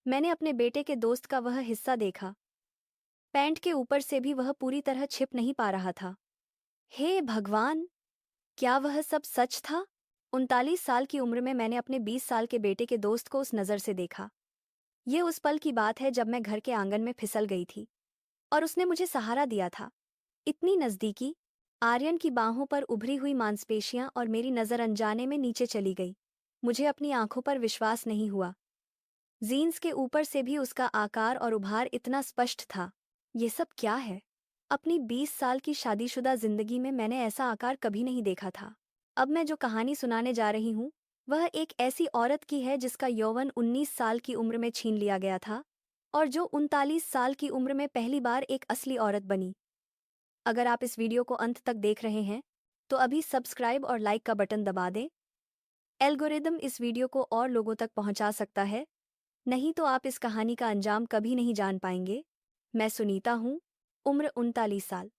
मैंने अपने बेटे के दोस्त का वह हिस्सा देखा। पैंट के ऊपर से भी वह पूरी तरह छिप नहीं पा रहा था। हे भगवान! क्या वह सब सच था? 39 साल की उम्र में मैंने अपने 20 साल के बेटे के दोस्त को उस नज़र से देखा। ये उस पल की बात है जब मैं घर के आंगन में फिसल गई थी और उसने मुझे सहारा दिया था। इतनी नज़दीकी। आर्यन की बाहों पर उभरी हुई मांसपेशियां और मेरी नज़र अनजाने में नीचे चली गई। मुझे अपनी आंखों पर विश्वास नहीं हुआ। जीन्स के ऊपर से भी उसका आकार और उभार इतना स्पष्ट था। ये सब क्या है? अपनी 20 साल की शादीशुदा जिंदगी में मैंने ऐसा आकार कभी नहीं देखा था। अब मैं जो कहानी सुनाने जा रही हूँ, वह एक ऐसी औरत की है जिसका यौवन 19 साल की उम्र में छीन लिया गया था और जो 39 साल की उम्र में पहली बार एक असली औरत बनी। अगर आप इस वीडियो को अंत तक देख रहे हैं, तो अभी सब्सक्राइब और लाइक का बटन दबा दें। एल्गोरिदम इस वीडियो को और लोगों तक पहुंचा सकता है, नहीं तो आप इस कहानी का अंजाम कभी नहीं जान पाएंगे। मैं सुनीता हूँ, उम्र 39 साल।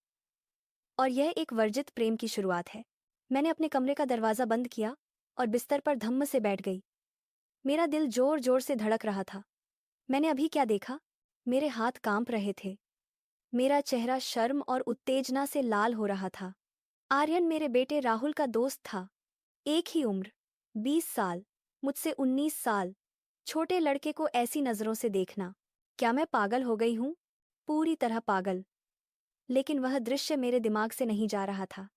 और यह एक वर्जित प्रेम की शुरुआत है। मैंने अपने कमरे का दरवाज़ा बंद किया और बिस्तर पर धम्म से बैठ गई। मेरा दिल जोर जोर से धड़क रहा था। मैंने अभी क्या देखा? मेरे हाथ कांप रहे थे। मेरा चेहरा शर्म और उत्तेजना से लाल हो रहा था। आर्यन मेरे बेटे राहुल का दोस्त था। एक ही उम्र, 20 साल, मुझसे 19 साल। छोटे लड़के को ऐसी नज़रों से देखना। क्या मैं पागल हो गई हूँ? पूरी तरह पागल। लेकिन वह दृश्य मेरे दिमाग से नहीं जा रहा था।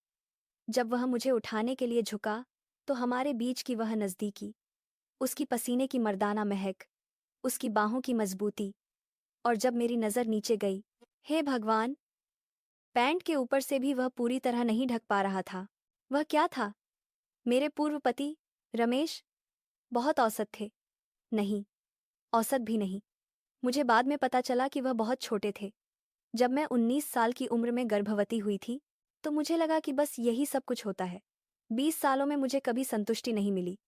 जब वह मुझे उठाने के लिए झुका, तो हमारे बीच की वह नज़दीकी, उसकी पसीने की मर्दाना महक, उसकी बाहों की मजबूती। और जब मेरी नज़र नीचे गई, हे भगवान! पैंट के ऊपर से भी वह पूरी तरह नहीं ढक पा रहा था। वह क्या था? मेरे पूर्व पति रमेश? बहुत औसत थे। नहीं, औसत भी नहीं। मुझे बाद में पता चला कि वह बहुत छोटे थे। जब मैं 19 साल की उम्र में गर्भवती हुई थी, तो मुझे लगा कि बस यही सब कुछ होता है। 20 सालों में मुझे कभी संतुष्टि नहीं मिली।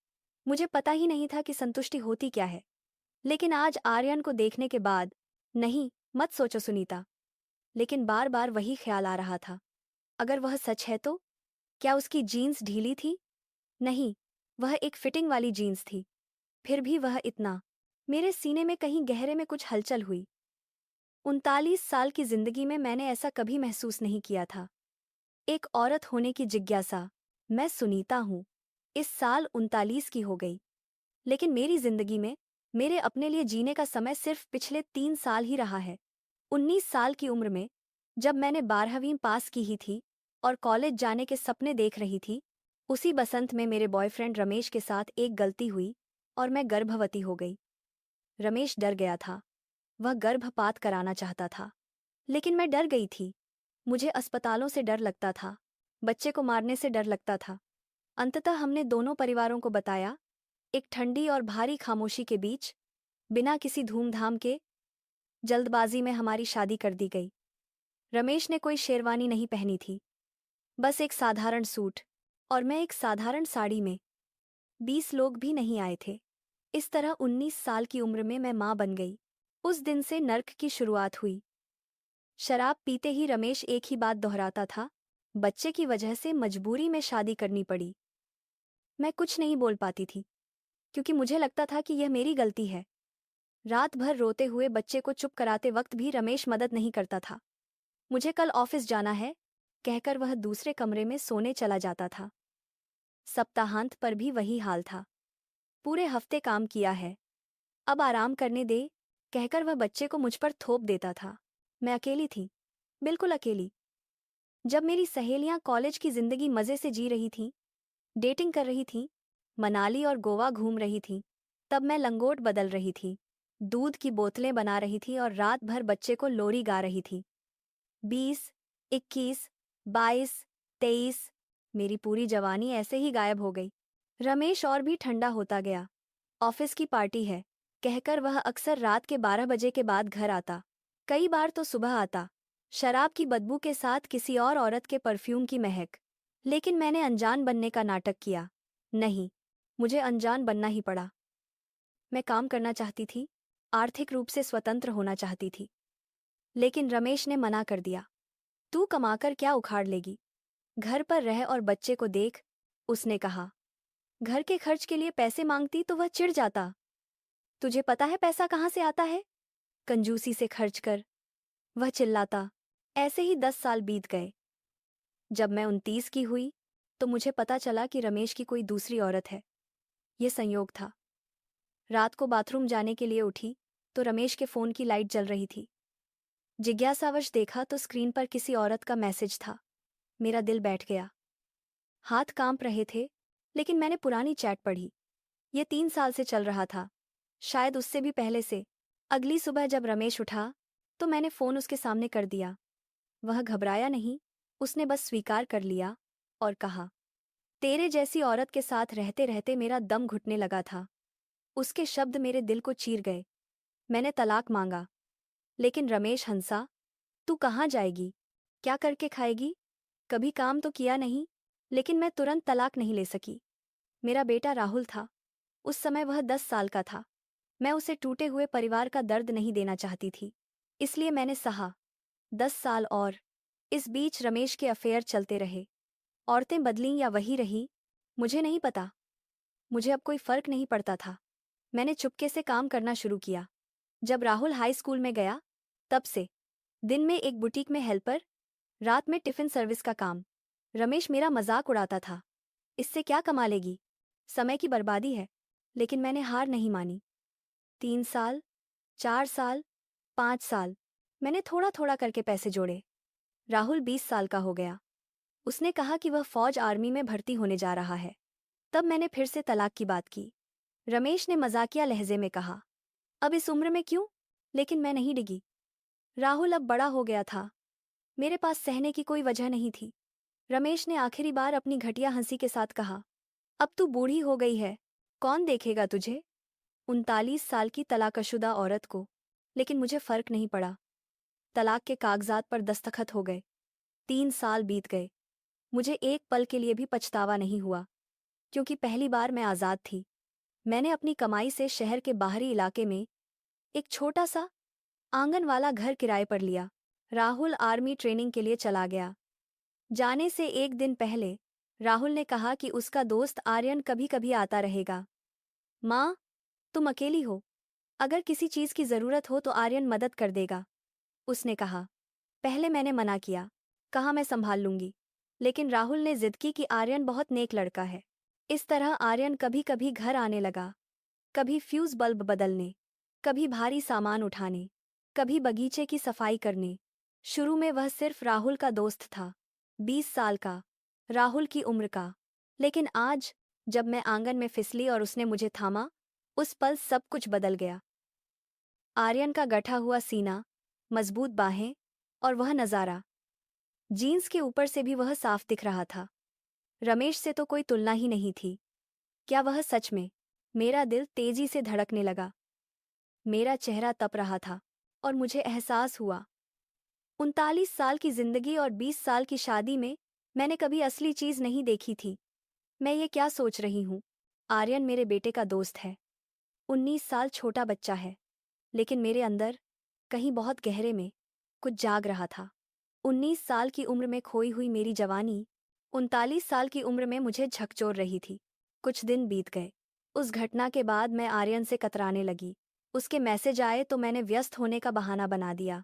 मुझे पता ही नहीं था कि संतुष्टि होती क्या है। लेकिन आज आर्यन को देखने के बाद, नहीं, मत सोचो सुनीता। लेकिन बार बार वही ख्याल आ रहा था। अगर वह सच है तो? क्या उसकी जीन्स ढीली थी? नहीं, वह एक फिटिंग वाली जीन्स थी। फिर भी वह इतना। मेरे सीने में कहीं गहरे में कुछ हलचल हुई। 39 साल की जिंदगी में मैंने ऐसा कभी महसूस नहीं किया था। एक औरत होने की जिज्ञासा। मैं सुनीता हूँ। इस साल 39 की हो गई। लेकिन मेरी जिंदगी में, मेरे अपने लिए जीने का समय सिर्फ पिछले 3 साल ही रहा है। 19 साल की उम्र में, जब मैंने 12वीं पास की ही थी और कॉलेज जाने के सपने देख रही थी, उसी बसंत में मेरे बॉयफ्रेंड रमेश के साथ एक गलती हुई और मैं गर्भवती हो गई। रमेश डर गया था। वह गर्भपात कराना चाहता था। लेकिन मैं डर गई थी। मुझे अस्पतालों से डर लगता था। बच्चे को मारने से डर लगता था। अंततः हमने दोनों परिवारों को बताया। एक ठंडी और भारी खामोशी के बीच, बिना किसी धूमधाम के, जल्दबाजी में हमारी शादी कर दी गई। रमेश ने कोई शेरवानी नहीं पहनी थी, बस एक साधारण सूट, और मैं एक साधारण साड़ी में। 20 लोग भी नहीं आए थे। इस तरह 19 साल की उम्र में मैं मां बन गई। उस दिन से नर्क की शुरुआत हुई। शराब पीते ही रमेश एक ही बात दोहराता था, बच्चे की वजह से मजबूरी में शादी करनी पड़ी। मैं कुछ नहीं बोल पाती थी, क्योंकि मुझे लगता था कि यह मेरी गलती है। रात भर रोते हुए बच्चे को चुप कराते वक्त भी रमेश मदद नहीं करता था। मुझे कल ऑफिस जाना है, कहकर वह दूसरे कमरे में सोने चला जाता था। सप्ताहांत पर भी वही हाल था। पूरे हफ्ते काम किया है, अब आराम करने दे, कहकर वह बच्चे को मुझ पर थोप देता था। मैं अकेली थी, बिल्कुल अकेली। जब मेरी सहेलियां कॉलेज की जिंदगी मजे से जी रही थीं, डेटिंग कर रही थीं, मनाली और गोवा घूम रही थीं, तब मैं लंगोट बदल रही थी, दूध की बोतलें बना रही थी और रात भर बच्चे को लोरी गा रही थी। 20, 21, 22, 23, मेरी पूरी जवानी ऐसे ही गायब हो गई। रमेश और भी ठंडा होता गया। ऑफिस की पार्टी है, कहकर वह अक्सर रात के 12 बजे के बाद घर आता। कई बार तो सुबह आता, शराब की बदबू के साथ किसी और औरत के परफ्यूम की महक। लेकिन मैंने अनजान बनने का नाटक किया। नहीं, मुझे अनजान बनना ही पड़ा। मैं काम करना चाहती थी, आर्थिक रूप से स्वतंत्र होना चाहती थी। लेकिन रमेश ने मना कर दिया। तू कमाकर क्या उखाड़ लेगी? घर पर रह और बच्चे को देख, उसने कहा। घर के खर्च के लिए पैसे मांगती तो वह चिढ़ जाता। तुझे पता है पैसा कहाँ से आता है? कंजूसी से खर्च कर, वह चिल्लाता। ऐसे ही 10 साल बीत गए। जब मैं 29 की हुई तो मुझे पता चला कि रमेश की कोई दूसरी औरत है। यह संयोग था। रात को बाथरूम जाने के लिए उठी तो रमेश के फोन की लाइट जल रही थी। जिज्ञासावश देखा तो स्क्रीन पर किसी औरत का मैसेज था। मेरा दिल बैठ गया। हाथ कांप रहे थे, लेकिन मैंने पुरानी चैट पढ़ी। ये 3 साल से चल रहा था, शायद उससे भी पहले से। अगली सुबह जब रमेश उठा तो मैंने फोन उसके सामने कर दिया। वह घबराया नहीं, उसने बस स्वीकार कर लिया और कहा, तेरे जैसी औरत के साथ रहते रहते मेरा दम घुटने लगा था। उसके शब्द मेरे दिल को चीर गए। मैंने तलाक मांगा, लेकिन रमेश हंसा। तू कहाँ जाएगी? क्या करके खाएगी? कभी काम तो किया नहीं। लेकिन मैं तुरंत तलाक नहीं ले सकी। मेरा बेटा राहुल था। उस समय वह 10 साल का था। मैं उसे टूटे हुए परिवार का दर्द नहीं देना चाहती थी, इसलिए मैंने सहा। 10 साल और। इस बीच रमेश के अफेयर चलते रहे। औरतें बदलीं या वही रही, मुझे नहीं पता। मुझे अब कोई फर्क नहीं पड़ता था। मैंने चुपके से काम करना शुरू किया। जब राहुल हाई स्कूल में गया, तब से दिन में एक बुटीक में हेल्पर, रात में टिफिन सर्विस का काम। रमेश मेरा मजाक उड़ाता था। इससे क्या कमा लेगी? समय की बर्बादी है। लेकिन मैंने हार नहीं मानी। 3 साल, 4 साल, 5 साल, मैंने थोड़ा थोड़ा करके पैसे जोड़े। राहुल 20 साल का हो गया। उसने कहा कि वह फौज आर्मी में भर्ती होने जा रहा है। तब मैंने फिर से तलाक की बात की। रमेश ने मजाकिया लहजे में कहा, अब इस उम्र में क्यों? लेकिन मैं नहीं डिगी। राहुल अब बड़ा हो गया था। मेरे पास सहने की कोई वजह नहीं थी। रमेश ने आखिरी बार अपनी घटिया हंसी के साथ कहा, अब तू बूढ़ी हो गई है, कौन देखेगा तुझे? 39 साल की तलाकशुदा औरत को। लेकिन मुझे फर्क नहीं पड़ा। तलाक के कागजात पर दस्तखत हो गए। 3 साल बीत गए। मुझे एक पल के लिए भी पछतावा नहीं हुआ, क्योंकि पहली बार मैं आज़ाद थी। मैंने अपनी कमाई से शहर के बाहरी इलाके में एक छोटा सा आंगन वाला घर किराए पर लिया। राहुल आर्मी ट्रेनिंग के लिए चला गया। जाने से एक दिन पहले राहुल ने कहा कि उसका दोस्त आर्यन कभी कभी आता रहेगा। माँ, तुम अकेली हो, अगर किसी चीज की जरूरत हो तो आर्यन मदद कर देगा, उसने कहा। पहले मैंने मना किया, कहा मैं संभाल लूंगी। लेकिन राहुल ने जिद की कि आर्यन बहुत नेक लड़का है। इस तरह आर्यन कभी कभी घर आने लगा, कभी फ्यूज बल्ब बदलने, कभी भारी सामान उठाने, कभी बगीचे की सफाई करने। शुरू में वह सिर्फ राहुल का दोस्त था, 20 साल का, राहुल की उम्र का। लेकिन आज, जब मैं आंगन में फिसली और उसने मुझे थामा, उस पल सब कुछ बदल गया। आर्यन का गठा हुआ सीना, मजबूत बाहें, और वह नज़ारा। जीन्स के ऊपर से भी वह साफ दिख रहा था। रमेश से तो कोई तुलना ही नहीं थी। क्या वह सच में? मेरा दिल तेजी से धड़कने लगा। मेरा चेहरा तप रहा था और मुझे एहसास हुआ, 39 साल की जिंदगी और 20 साल की शादी में मैंने कभी असली चीज नहीं देखी थी। मैं ये क्या सोच रही हूँ? आर्यन मेरे बेटे का दोस्त है। 19 साल छोटा बच्चा है, लेकिन मेरे अंदर, कहीं बहुत गहरे में, कुछ जाग रहा था। 19 साल की उम्र में खोई हुई मेरी जवानी 39 साल की उम्र में मुझे झकझोर रही थी। कुछ दिन बीत गए। उस घटना के बाद मैं आर्यन से कतराने लगी। उसके मैसेज आए तो मैंने व्यस्त होने का बहाना बना दिया।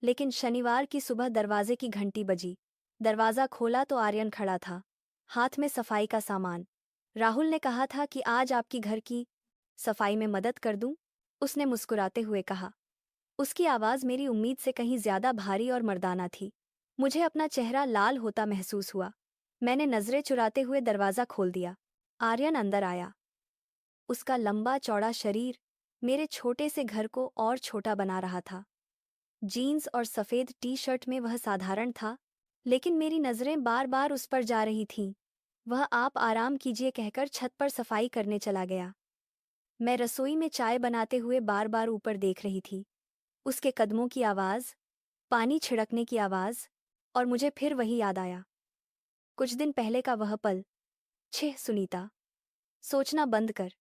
लेकिन शनिवार की सुबह दरवाजे की घंटी बजी। दरवाज़ा खोला तो आर्यन खड़ा था, हाथ में सफाई का सामान। राहुल ने कहा था कि आज आपकी घर की सफाई में मदद कर दूं, उसने मुस्कुराते हुए कहा। उसकी आवाज़ मेरी उम्मीद से कहीं ज्यादा भारी और मर्दाना थी। मुझे अपना चेहरा लाल होता महसूस हुआ। मैंने नजरें चुराते हुए दरवाज़ा खोल दिया। आर्यन अंदर आया। उसका लंबा चौड़ा शरीर मेरे छोटे से घर को और छोटा बना रहा था। जीन्स और सफ़ेद टी शर्ट में वह साधारण था, लेकिन मेरी नज़रें बार बार उस पर जा रही थीं। वह आप आराम कीजिए कहकर छत पर सफाई करने चला गया। मैं रसोई में चाय बनाते हुए बार बार ऊपर देख रही थी। उसके कदमों की आवाज़, पानी छिड़कने की आवाज़, और मुझे फिर वही याद आया। कुछ दिन पहले का वह पल। छह सुनीता, सोचना बंद कर,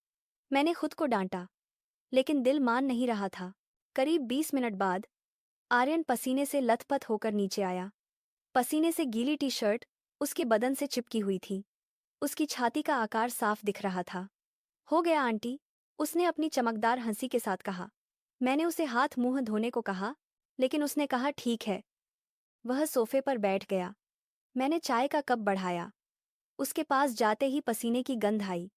मैंने खुद को डांटा। लेकिन दिल मान नहीं रहा था। करीब 20 मिनट बाद आर्यन पसीने से लथपथ होकर नीचे आया। पसीने से गीली टी शर्ट उसके बदन से चिपकी हुई थी। उसकी छाती का आकार साफ दिख रहा था। हो गया आंटी, उसने अपनी चमकदार हंसी के साथ कहा। मैंने उसे हाथ मुंह धोने को कहा, लेकिन उसने कहा ठीक है। वह सोफे पर बैठ गया। मैंने चाय का कप बढ़ाया। उसके पास जाते ही पसीने की गंध आई,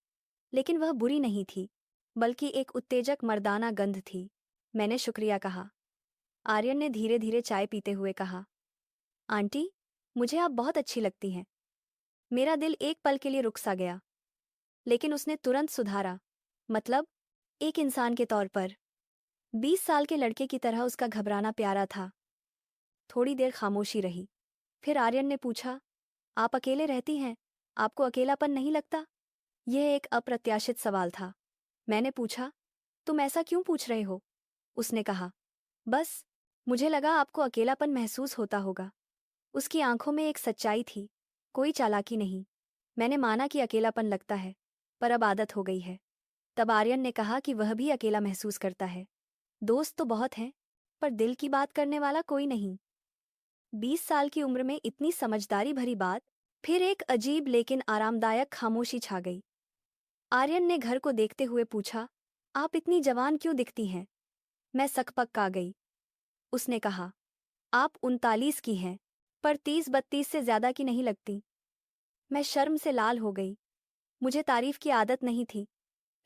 लेकिन वह बुरी नहीं थी, बल्कि एक उत्तेजक मर्दाना गंध थी। मैंने शुक्रिया कहा। आर्यन ने धीरे धीरे चाय पीते हुए कहा, आंटी, मुझे आप बहुत अच्छी लगती हैं। मेरा दिल एक पल के लिए रुक सा गया, लेकिन उसने तुरंत सुधारा। मतलब, एक इंसान के तौर पर। 20 साल के लड़के की तरह उसका घबराना प्यारा था। थोड़ी देर खामोशी रही। फिर आर्यन ने पूछा, आप अकेले रहती हैं? आपको अकेलापन नहीं लगता? यह एक अप्रत्याशित सवाल था। मैंने पूछा, तुम ऐसा क्यों पूछ रहे हो? उसने कहा, बस, मुझे लगा आपको अकेलापन महसूस होता होगा। उसकी आंखों में एक सच्चाई थी, कोई चालाकी नहीं। मैंने माना कि अकेलापन लगता है, पर अब आदत हो गई है। तब आर्यन ने कहा कि वह भी अकेला महसूस करता है। दोस्त तो बहुत हैं, पर दिल की बात करने वाला कोई नहीं। 20 साल की उम्र में इतनी समझदारी भरी बात। फिर एक अजीब लेकिन आरामदायक खामोशी छा गई। आर्यन ने घर को देखते हुए पूछा, आप इतनी जवान क्यों दिखती हैं? मैं सकपक आ गई। उसने कहा, आप 39 की हैं, पर 30-32 से ज्यादा की नहीं लगती। मैं शर्म से लाल हो गई। मुझे तारीफ की आदत नहीं थी।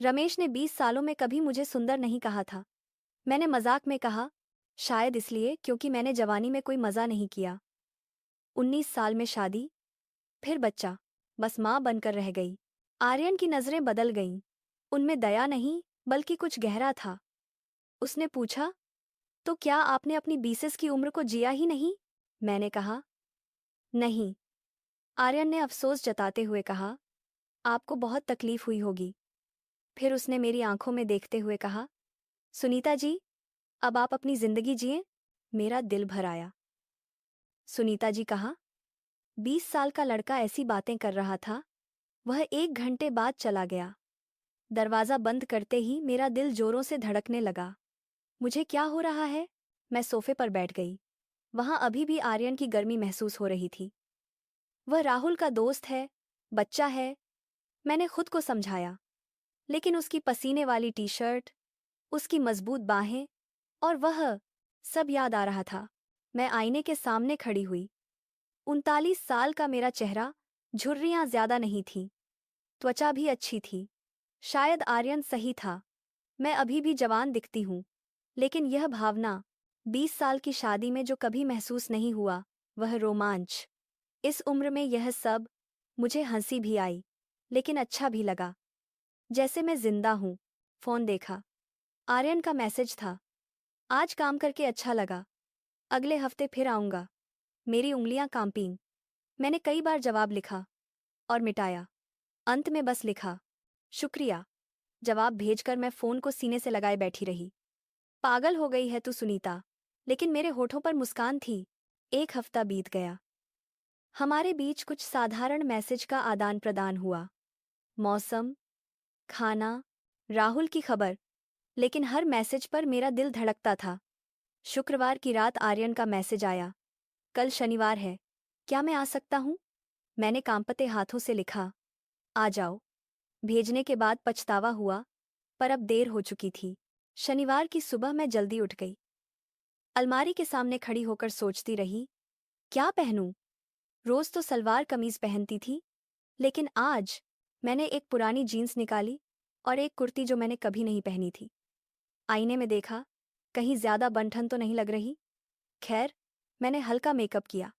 रमेश ने 20 सालों में कभी मुझे सुंदर नहीं कहा था। मैंने मजाक में कहा, शायद इसलिए क्योंकि मैंने जवानी में कोई मजा नहीं किया। 19 साल में शादी, फिर बच्चा, बस मां बनकर रह गई। आर्यन की नजरें बदल गईं। उनमें दया नहीं, बल्कि कुछ गहरा था। उसने पूछा, तो क्या आपने अपनी 20 की उम्र को जिया ही नहीं? मैंने कहा, नहीं। आर्यन ने अफसोस जताते हुए कहा, आपको बहुत तकलीफ हुई होगी। फिर उसने मेरी आंखों में देखते हुए कहा, सुनीता जी, अब आप अपनी जिंदगी जिए। मेरा दिल भर आया। सुनीता जी कहा। 20 साल का लड़का ऐसी बातें कर रहा था। वह 1 घंटे बाद चला गया। दरवाजा बंद करते ही मेरा दिल जोरों से धड़कने लगा। मुझे क्या हो रहा है? मैं सोफे पर बैठ गई। वहां अभी भी आर्यन की गर्मी महसूस हो रही थी। वह राहुल का दोस्त है, बच्चा है, मैंने खुद को समझाया। लेकिन उसकी पसीने वाली टी शर्ट, उसकी मजबूत बाहें और वह सब याद आ रहा था। मैं आईने के सामने खड़ी हुई। 39 साल का मेरा चेहरा, झुर्रियां ज्यादा नहीं थीं, त्वचा भी अच्छी थी। शायद आर्यन सही था, मैं अभी भी जवान दिखती हूं। लेकिन यह भावना, 20 साल की शादी में जो कभी महसूस नहीं हुआ, वह रोमांच। इस उम्र में यह सब। मुझे हंसी भी आई, लेकिन अच्छा भी लगा, जैसे मैं जिंदा हूं। फोन देखा। आर्यन का मैसेज था, आज काम करके अच्छा लगा, अगले हफ्ते फिर आऊंगा। मेरी उंगलियां कांपीं। मैंने कई बार जवाब लिखा और मिटाया। अंत में बस लिखा, शुक्रिया। जवाब भेजकर मैं फोन को सीने से लगाए बैठी रही। पागल हो गई है तू सुनीता। लेकिन मेरे होठों पर मुस्कान थी। 1 हफ्ता बीत गया। हमारे बीच कुछ साधारण मैसेज का आदान प्रदान हुआ। मौसम, खाना, राहुल की खबर। लेकिन हर मैसेज पर मेरा दिल धड़कता था। शुक्रवार की रात आर्यन का मैसेज आया, कल शनिवार है, क्या मैं आ सकता हूं? मैंने कांपते हाथों से लिखा, आ जाओ। भेजने के बाद पछतावा हुआ, पर अब देर हो चुकी थी। शनिवार की सुबह मैं जल्दी उठ गई। अलमारी के सामने खड़ी होकर सोचती रही, क्या पहनूं? रोज तो सलवार कमीज पहनती थी, लेकिन आज मैंने एक पुरानी जीन्स निकाली और एक कुर्ती जो मैंने कभी नहीं पहनी थी। आईने में देखा, कहीं ज्यादा बंठन तो नहीं लग रही। खैर, मैंने हल्का मेकअप किया,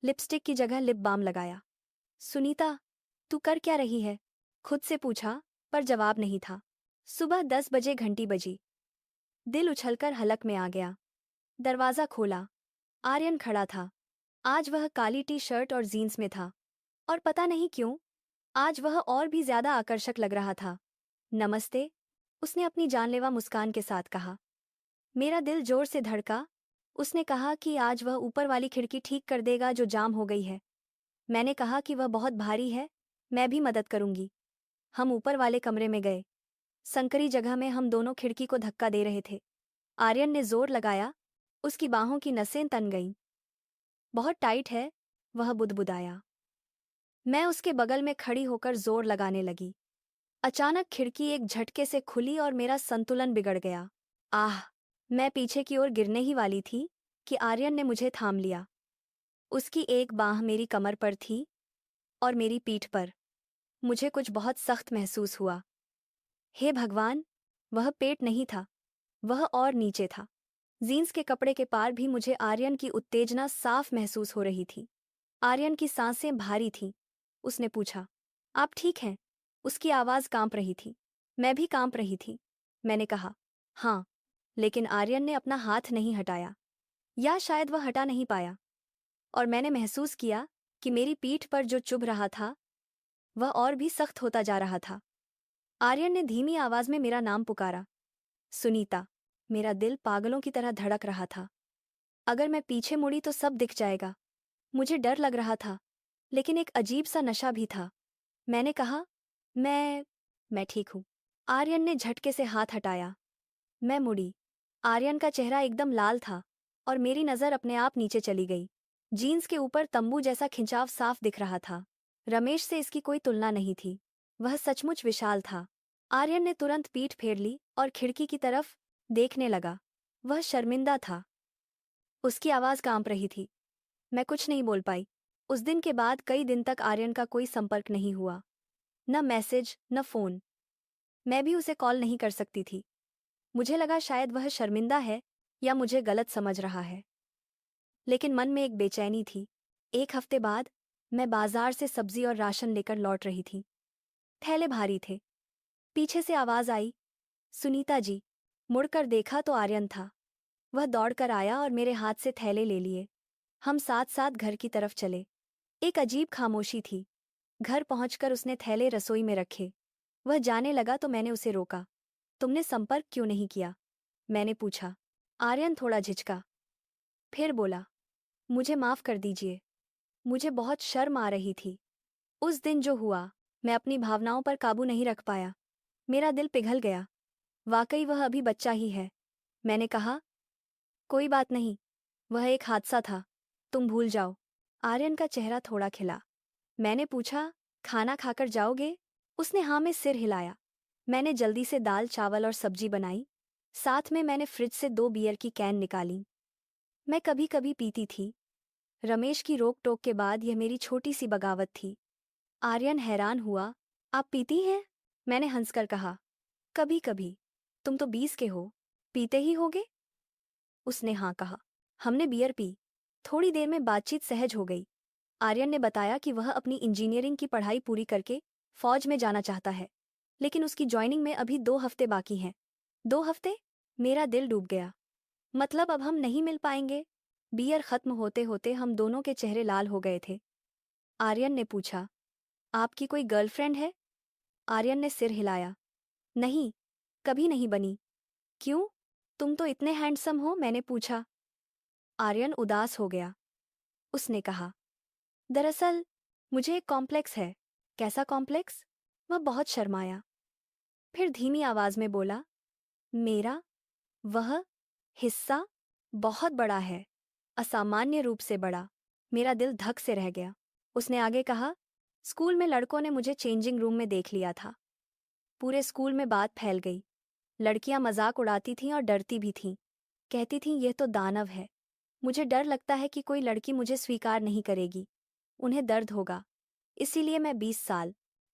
लिपस्टिक की जगह लिप बाम लगाया। सुनीता, तू कर क्या रही है? खुद से पूछा, पर जवाब नहीं था। सुबह 10 बजे घंटी बजी। दिल उछलकर हलक में आ गया। दरवाजा खोला। आर्यन खड़ा था। आज वह काली टी शर्ट और जीन्स में था, और पता नहीं क्यों, आज वह और भी ज्यादा आकर्षक लग रहा था। नमस्ते, उसने अपनी जानलेवा मुस्कान के साथ कहा। मेरा दिल जोर से धड़का। उसने कहा कि आज वह ऊपर वाली खिड़की ठीक कर देगा जो जाम हो गई है। मैंने कहा कि वह बहुत भारी है, मैं भी मदद करूंगी। हम ऊपर वाले कमरे में गए। संकरी जगह में हम दोनों खिड़की को धक्का दे रहे थे। आर्यन ने जोर लगाया, उसकी बाहों की नसें तन गईं। बहुत टाइट है, वह बुदबुदाया। मैं उसके बगल में खड़ी होकर जोर लगाने लगी। अचानक खिड़की एक झटके से खुली और मेरा संतुलन बिगड़ गया। आह! मैं पीछे की ओर गिरने ही वाली थी कि आर्यन ने मुझे थाम लिया। उसकी एक बाँह मेरी कमर पर थी और मेरी पीठ पर। मुझे कुछ बहुत सख्त महसूस हुआ। हे भगवान! वह पेट नहीं था, वह और नीचे था। जीन्स के कपड़े के पार भी मुझे आर्यन की उत्तेजना साफ महसूस हो रही थी। आर्यन की सांसें भारी थीं। उसने पूछा, आप ठीक हैं? उसकी आवाज़ कांप रही थी। मैं भी कांप रही थी। मैंने कहा, हाँ, लेकिन आर्यन ने अपना हाथ नहीं हटाया। या शायद वह हटा नहीं पाया। और मैंने महसूस किया कि मेरी पीठ पर जो चुभ रहा था, वह और भी सख्त होता जा रहा था। आर्यन ने धीमी आवाज़ में मेरा नाम पुकारा, सुनीता। मेरा दिल पागलों की तरह धड़क रहा था। अगर मैं पीछे मुड़ी तो सब दिख जाएगा। मुझे डर लग रहा था, लेकिन एक अजीब सा नशा भी था। मैंने कहा, मैं ठीक हूँ। आर्यन ने झटके से हाथ हटाया। मैं मुड़ी। आर्यन का चेहरा एकदम लाल था और मेरी नज़र अपने आप नीचे चली गई। जीन्स के ऊपर तंबू जैसा खिंचाव साफ दिख रहा था। रमेश से इसकी कोई तुलना नहीं थी। वह सचमुच विशाल था। आर्यन ने तुरंत पीठ फेर ली और खिड़की की तरफ देखने लगा। वह शर्मिंदा था। उसकी आवाज़ कांप रही थी। मैं कुछ नहीं बोल पाई। उस दिन के बाद कई दिन तक आर्यन का कोई संपर्क नहीं हुआ। न मैसेज, न फ़ोन। मैं भी उसे कॉल नहीं कर सकती थी। मुझे लगा शायद वह शर्मिंदा है या मुझे गलत समझ रहा है। लेकिन मन में एक बेचैनी थी। एक हफ्ते बाद मैं बाजार से सब्जी और राशन लेकर लौट रही थी। थैले भारी थे। पीछे से आवाज़ आई, सुनीता जी। मुड़कर देखा तो आर्यन था। वह दौड़कर आया और मेरे हाथ से थैले ले लिए। हम साथ साथ घर की तरफ चले। एक अजीब खामोशी थी। घर पहुंचकर उसने थैले रसोई में रखे। वह जाने लगा तो मैंने उसे रोका। तुमने संपर्क क्यों नहीं किया? मैंने पूछा। आर्यन थोड़ा झिझका। फिर बोला, मुझे माफ़ कर दीजिए। मुझे बहुत शर्म आ रही थी। उस दिन जो हुआ, मैं अपनी भावनाओं पर काबू नहीं रख पाया। मेरा दिल पिघल गया। वाकई वह अभी बच्चा ही है। मैंने कहा, कोई बात नहीं, वह एक हादसा था। तुम भूल जाओ। आर्यन का चेहरा थोड़ा खिला। मैंने पूछा, खाना खाकर जाओगे? उसने हाँ में सिर हिलाया। मैंने जल्दी से दाल, चावल और सब्जी बनाई। साथ में मैंने फ्रिज से 2 बियर की कैन निकाली। मैं कभी कभी पीती थी। रमेश की रोक टोक के बाद यह मेरी छोटी सी बगावत थी। आर्यन हैरान हुआ। आप पीती हैं? मैंने हंसकर कहा, कभी कभी। तुम तो 20 के हो, पीते ही होगे? उसने हाँ कहा। हमने बियर पी। थोड़ी देर में बातचीत सहज हो गई। आर्यन ने बताया कि वह अपनी इंजीनियरिंग की पढ़ाई पूरी करके फौज में जाना चाहता है, लेकिन उसकी ज्वाइनिंग में अभी 2 हफ्ते बाकी हैं। 2 हफ्ते? मेरा दिल डूब गया। मतलब अब हम नहीं मिल पाएंगे? बियर खत्म होते होते हम दोनों के चेहरे लाल हो गए थे। आर्यन ने पूछा, आपकी कोई गर्लफ्रेंड है? आर्यन ने सिर हिलाया। नहीं, कभी नहीं बनी। क्यों? तुम तो इतने हैंडसम हो, मैंने पूछा। आर्यन उदास हो गया। उसने कहा, दरअसल मुझे एक कॉम्प्लेक्स है। कैसा कॉम्प्लेक्स? वह बहुत शर्माया। फिर धीमी आवाज में बोला, मेरा वह हिस्सा बहुत बड़ा है, असामान्य रूप से बड़ा। मेरा दिल धक से रह गया। उसने आगे कहा, स्कूल में लड़कों ने मुझे चेंजिंग रूम में देख लिया था। पूरे स्कूल में बात फैल गई। लड़कियां मजाक उड़ाती थीं और डरती भी थीं। कहती थीं यह तो दानव है। मुझे डर लगता है कि कोई लड़की मुझे स्वीकार नहीं करेगी। उन्हें दर्द होगा। इसीलिए मैं 20 साल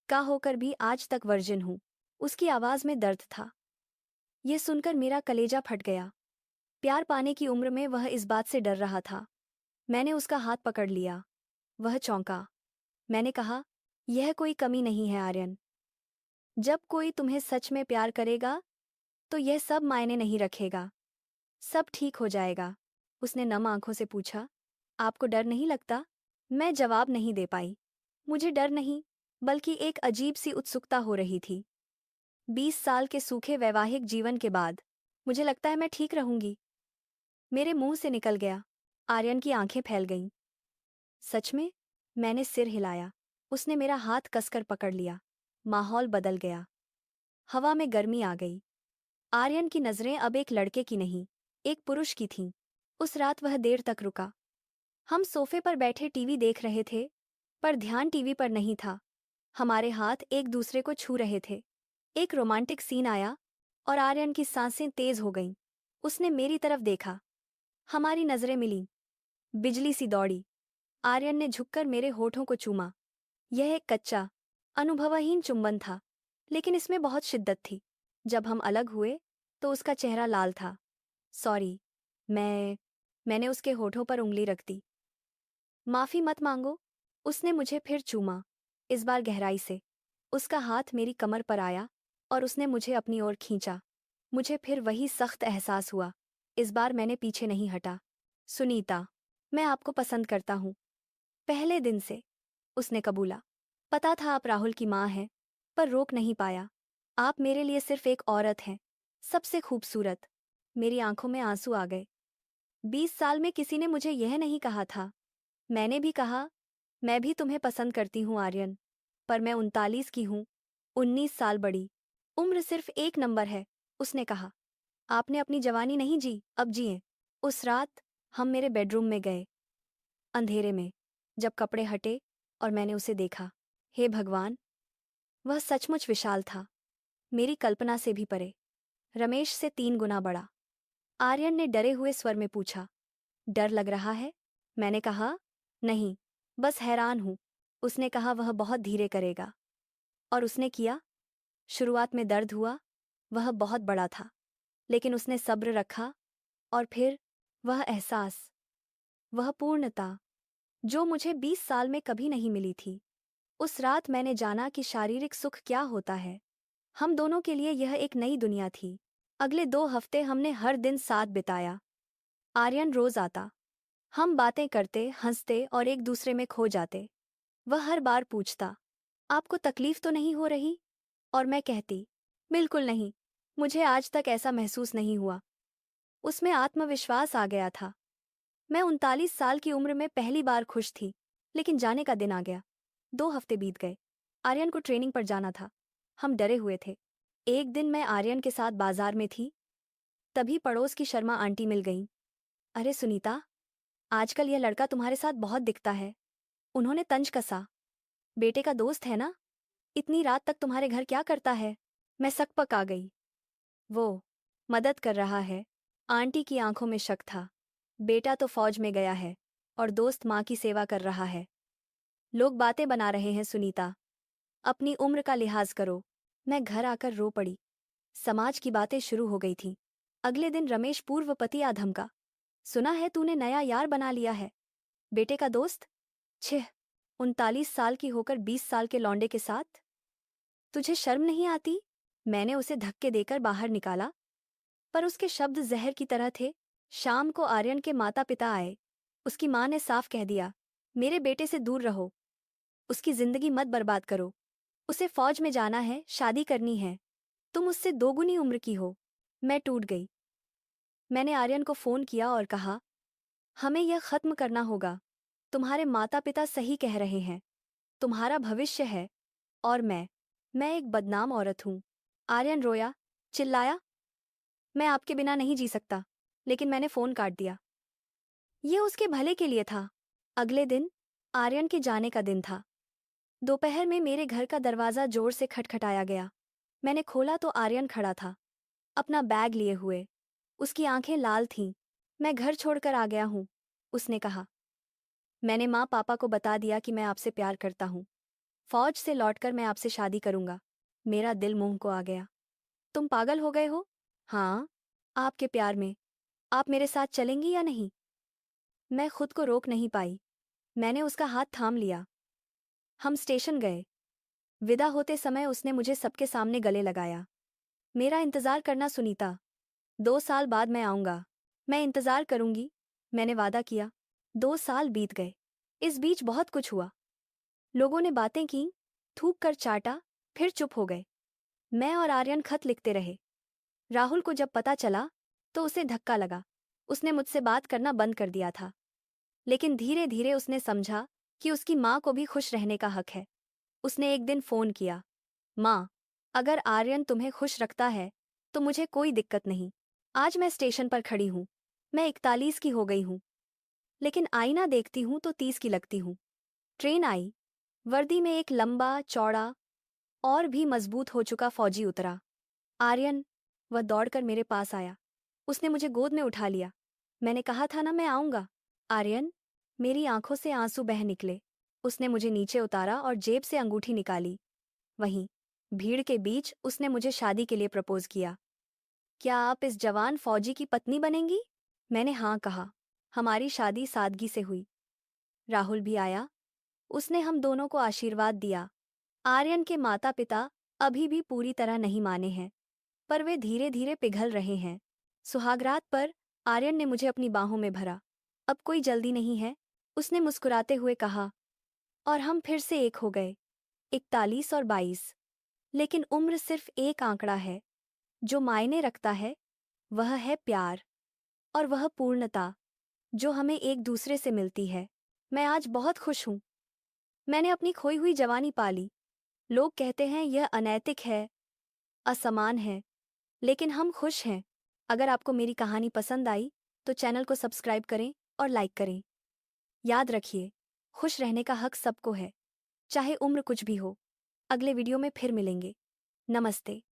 का होकर भी आज तक वर्जिन हूं। उसकी आवाज में दर्द था। यह सुनकर मेरा कलेजा फट गया। प्यार पाने की उम्र में वह इस बात से डर रहा था। मैंने उसका हाथ पकड़ लिया। वह चौंका। मैंने कहा, यह कोई कमी नहीं है आर्यन। जब कोई तुम्हें सच में प्यार करेगा तो यह सब मायने नहीं रखेगा। सब ठीक हो जाएगा। उसने नम आंखों से पूछा, आपको डर नहीं लगता? मैं जवाब नहीं दे पाई। मुझे डर नहीं, बल्कि एक अजीब सी उत्सुकता हो रही थी। 20 साल के सूखे वैवाहिक जीवन के बाद मुझे लगता है मैं ठीक रहूंगी। मेरे मुंह से निकल गया। आर्यन की आंखें फैल गईं। सच में? मैंने सिर हिलाया। उसने मेरा हाथ कसकर पकड़ लिया। माहौल बदल गया। हवा में गर्मी आ गई। आर्यन की नजरें अब एक लड़के की नहीं, एक पुरुष की थीं। उस रात वह देर तक रुका। हम सोफे पर बैठे टीवी देख रहे थे, पर ध्यान टीवी पर नहीं था। हमारे हाथ एक दूसरे को छू रहे थे। एक रोमांटिक सीन आया और आर्यन की सांसें तेज हो गईं। उसने मेरी तरफ देखा। हमारी नजरें मिलीं। बिजली सी दौड़ी। आर्यन ने झुककर मेरे होठों को चूमा। यह एक कच्चा, अनुभवहीन चुंबन था, लेकिन इसमें बहुत शिद्दत थी। जब हम अलग हुए तो उसका चेहरा लाल था। सॉरी। मैंने उसके होठों पर उंगली रख दी। माफी मत मांगो। उसने मुझे फिर चूमा, इस बार गहराई से। उसका हाथ मेरी कमर पर आया और उसने मुझे अपनी ओर खींचा। मुझे फिर वही सख्त एहसास हुआ। इस बार मैंने पीछे नहीं हटा। सुनीता, मैं आपको पसंद करता हूं। पहले दिन से, उसने कबूला। पता था आप राहुल की मां हैं, पर रोक नहीं पाया। आप मेरे लिए सिर्फ एक औरत हैं, सबसे खूबसूरत। मेरी आंखों में आंसू आ गए। 20 साल में किसी ने मुझे यह नहीं कहा था। मैंने भी कहा, मैं भी तुम्हें पसंद करती हूँ आर्यन, पर मैं 39 की हूँ, 19 साल बड़ी। उम्र सिर्फ एक नंबर है, उसने कहा। आपने अपनी जवानी नहीं जी, अब जिए। उस रात हम मेरे बेडरूम में गए, अंधेरे में। जब कपड़े हटे और मैंने उसे देखा, हे भगवान, वह सचमुच विशाल था, मेरी कल्पना से भी परे। रमेश से 3 गुना बड़ा। आर्यन ने डरे हुए स्वर में पूछा, डर लग रहा है? मैंने कहा, नहीं, बस हैरान हूं। उसने कहा, वह बहुत धीरे करेगा। और उसने किया। शुरुआत में दर्द हुआ, वह बहुत बड़ा था, लेकिन उसने सब्र रखा। और फिर वह एहसास, वह पूर्णता, जो मुझे 20 साल में कभी नहीं मिली थी। उस रात मैंने जाना कि शारीरिक सुख क्या होता है। हम दोनों के लिए यह एक नई दुनिया थी। अगले 2 हफ्ते हमने हर दिन साथ बिताया। आर्यन रोज आता। हम बातें करते, हंसते और एक दूसरे में खो जाते। वह हर बार पूछता, आपको तकलीफ तो नहीं हो रही? और मैं कहती, बिल्कुल नहीं, मुझे आज तक ऐसा महसूस नहीं हुआ। उसमें आत्मविश्वास आ गया था। मैं 39 साल की उम्र में पहली बार खुश थी। लेकिन जाने का दिन आ गया। 2 हफ्ते बीत गए। आर्यन को ट्रेनिंग पर जाना था। हम डरे हुए थे। एक दिन मैं आर्यन के साथ बाजार में थी, तभी पड़ोस की शर्मा आंटी मिल गईं। अरे सुनीता, आजकल यह लड़का तुम्हारे साथ बहुत दिखता है। उन्होंने तंज कसा। बेटे का दोस्त है ना? इतनी रात तक तुम्हारे घर क्या करता है? मैं सकपक आ गई। वो मदद कर रहा है। आंटी की आंखों में शक था। बेटा तो फौज में गया है और दोस्त माँ की सेवा कर रहा है। लोग बातें बना रहे हैं सुनीता, अपनी उम्र का लिहाज करो। मैं घर आकर रो पड़ी। समाज की बातें शुरू हो गई थीं। अगले दिन रमेश पूर्व पति आ धमका, सुना है तूने नया यार बना लिया है? बेटे का दोस्त? छिह, 39 साल की होकर 20 साल के लौंडे के साथ? तुझे शर्म नहीं आती? मैंने उसे धक्के देकर बाहर निकाला, पर उसके शब्द जहर की तरह थे। शाम को आर्यन के माता पिता आए। उसकी माँ ने साफ कह दिया, मेरे बेटे से दूर रहो, उसकी जिंदगी मत बर्बाद करो। उसे फौज में जाना है, शादी करनी है। तुम उससे 2 गुनी उम्र की हो। मैं टूट गई। मैंने आर्यन को फोन किया और कहा, हमें यह खत्म करना होगा। तुम्हारे माता पिता सही कह रहे हैं। तुम्हारा भविष्य है और मैं एक बदनाम औरत हूं। आर्यन रोया, चिल्लाया, मैं आपके बिना नहीं जी सकता। लेकिन मैंने फोन काट दिया। यह उसके भले के लिए था। अगले दिन आर्यन के जाने का दिन था। दोपहर में मेरे घर का दरवाजा जोर से खटखटाया गया। मैंने खोला तो आर्यन खड़ा था, अपना बैग लिए हुए। उसकी आंखें लाल थीं। मैं घर छोड़कर आ गया हूं, उसने कहा। मैंने माँ पापा को बता दिया कि मैं आपसे प्यार करता हूं। फौज से लौटकर मैं आपसे शादी करूंगा। मेरा दिल मुंह को आ गया। तुम पागल हो गए हो? हाँ, आपके प्यार में। आप मेरे साथ चलेंगी या नहीं? मैं खुद को रोक नहीं पाई। मैंने उसका हाथ थाम लिया। हम स्टेशन गए। विदा होते समय उसने मुझे सबके सामने गले लगाया। मेरा इंतजार करना सुनीता, 2 साल बाद मैं आऊंगा। मैं इंतजार करूंगी, मैंने वादा किया। 2 साल बीत गए। इस बीच बहुत कुछ हुआ। लोगों ने बातें की, थूक कर चाटा, फिर चुप हो गए। मैं और आर्यन खत लिखते रहे। राहुल को जब पता चला तो उसे धक्का लगा। उसने मुझसे बात करना बंद कर दिया था। लेकिन धीरे धीरे उसने समझा कि उसकी माँ को भी खुश रहने का हक है। उसने एक दिन फोन किया, माँ, अगर आर्यन तुम्हें खुश रखता है तो मुझे कोई दिक्कत नहीं। आज मैं स्टेशन पर खड़ी हूँ। मैं 41 की हो गई हूँ, लेकिन आईना देखती हूँ तो 30 की लगती हूँ। ट्रेन आई। वर्दी में एक लंबा चौड़ा और भी मजबूत हो चुका फौजी उतरा। आर्यन, वह दौड़कर मेरे पास आया। उसने मुझे गोद में उठा लिया। मैंने कहा था ना मैं आऊंगा। आर्यन, मेरी आंखों से आंसू बह निकले। उसने मुझे नीचे उतारा और जेब से अंगूठी निकाली। वहीं भीड़ के बीच उसने मुझे शादी के लिए प्रपोज किया। क्या आप इस जवान फौजी की पत्नी बनेंगी? मैंने हाँ कहा। हमारी शादी सादगी से हुई। राहुल भी आया। उसने हम दोनों को आशीर्वाद दिया। आर्यन के माता पिता अभी भी पूरी तरह नहीं माने हैं, पर वे धीरे धीरे पिघल रहे हैं। सुहागरात पर आर्यन ने मुझे अपनी बाहों में भरा। अब कोई जल्दी नहीं है, उसने मुस्कुराते हुए कहा। और हम फिर से एक हो गए। 41 और 22। लेकिन उम्र सिर्फ एक आंकड़ा है। जो मायने रखता है वह है प्यार, और वह पूर्णता जो हमें एक दूसरे से मिलती है। मैं आज बहुत खुश हूं। मैंने अपनी खोई हुई जवानी पाली। लोग कहते हैं यह अनैतिक है, असमान है, लेकिन हम खुश हैं। अगर आपको मेरी कहानी पसंद आई तो चैनल को सब्सक्राइब करें और लाइक करें। याद रखिए, खुश रहने का हक सबको है, चाहे उम्र कुछ भी हो। अगले वीडियो में फिर मिलेंगे। नमस्ते।